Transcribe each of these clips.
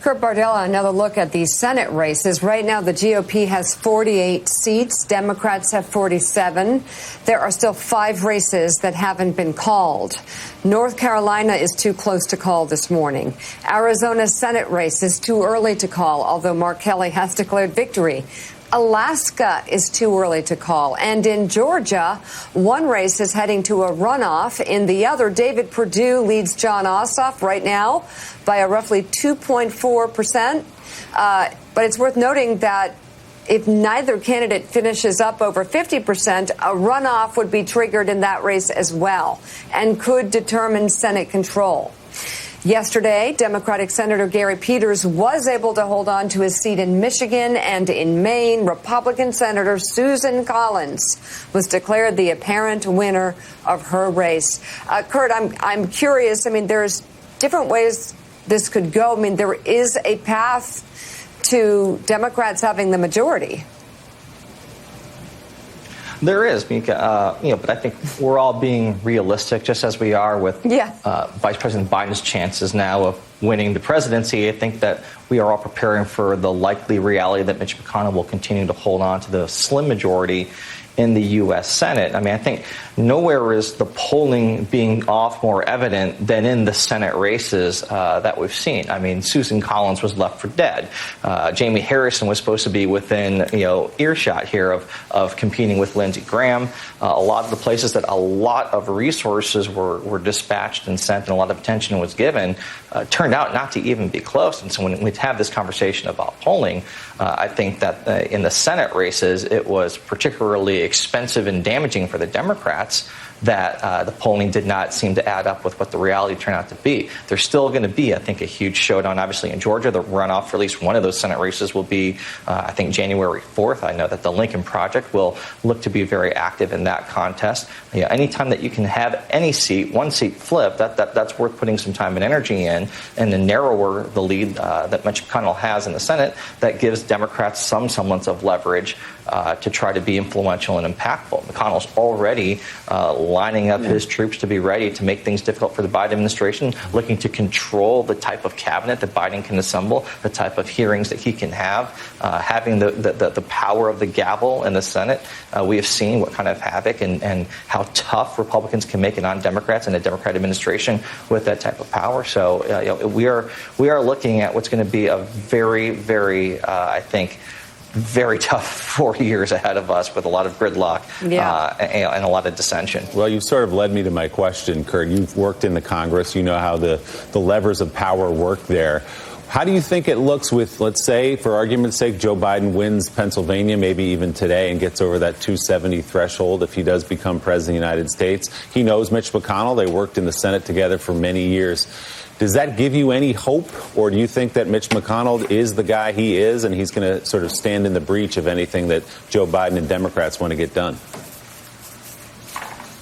Kurt Bardella, another look at these Senate races. Right now, the GOP has 48 seats. Democrats have 47. There are still 5 races that haven't been called. North Carolina is too close to call this morning. Arizona's Senate race is too early to call, although Mark Kelly has declared victory. Alaska is too early to call. And in Georgia, one race is heading to a runoff. In the other, David Perdue leads Jon Ossoff right now by a roughly 2.4%. But it's worth noting that if neither candidate finishes up over 50%, a runoff would be triggered in that race as well and could determine Senate control. Yesterday, Democratic Senator Gary Peters was able to hold on to his seat in Michigan, and in Maine, Republican Senator Susan Collins was declared the apparent winner of her race. Kurt, I'm curious. I mean, there's different ways this could go. I mean, there is a path to Democrats having the majority. There is, Mika, but I think we're all being realistic, just as we are with Vice President Biden's chances now of winning the presidency. I think that we are all preparing for the likely reality that Mitch McConnell will continue to hold on to the slim majority in the U.S. Senate. I mean, I think nowhere is the polling being off more evident than in the Senate races that we've seen. I mean, Susan Collins was left for dead. Jamie Harrison was supposed to be within, earshot here of competing with Lindsey Graham. A lot of the places that a lot of resources were dispatched and sent and a lot of attention was given turned out not to even be close. And so when we have this conversation about polling, I think that in the Senate races, it was particularly expensive and damaging for the Democrats that the polling did not seem to add up with what the reality turned out to be. There's still going to be, I think, a huge showdown. Obviously, in Georgia, the runoff for at least one of those Senate races will be, I think, January 4th. I know that the Lincoln Project will look to be very active in that contest. Anytime that you can have any seat, one seat flip, that's worth putting some time and energy in. And the narrower the lead that Mitch McConnell has in the Senate, that gives Democrats some semblance of leverage to try to be influential and impactful. McConnell's already lining up his troops to be ready to make things difficult for the Biden administration, looking to control the type of cabinet that Biden can assemble, the type of hearings that he can have, having the power of the gavel in the Senate. We have seen what kind of havoc and how tough Republicans can make it on Democrats and a Democrat administration with that type of power. So we are looking at what's going to be a very, very, I think, very tough 4 years ahead of us with a lot of gridlock and a lot of dissension. Well, you sort of led me to my question, Kurt. You've worked in the Congress. You know how the levers of power work there. How do you think it looks with, let's say, for argument's sake, Joe Biden wins Pennsylvania, maybe even today, and gets over that 270 threshold if he does become president of the United States? He knows Mitch McConnell. They worked in the Senate together for many years. Does that give you any hope, or do you think that Mitch McConnell is the guy he is and he's going to sort of stand in the breach of anything that Joe Biden and Democrats want to get done?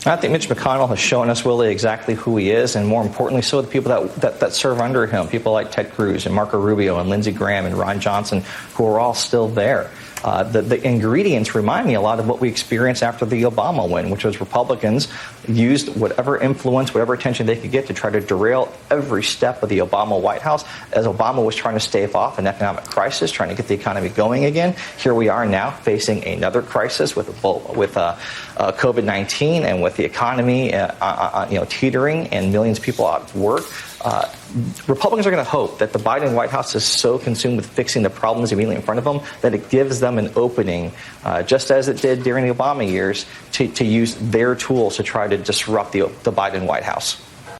I think Mitch McConnell has shown us, Willie, exactly who he is, and more importantly, so the people that serve under him, people like Ted Cruz and Marco Rubio and Lindsey Graham and Ron Johnson, who are all still there. The ingredients remind me a lot of what we experienced after the Obama win, which was Republicans used whatever influence, whatever attention they could get to try to derail every step of the Obama White House as Obama was trying to stave off an economic crisis, trying to get the economy going again. Here we are now facing another crisis with COVID-19 and with the economy teetering and millions of people out of work. Republicans are going to hope that the Biden White House is so consumed with fixing the problems immediately in front of them that it gives them an opening, just as it did during the Obama years, to use their tools to try to disrupt the Biden White House.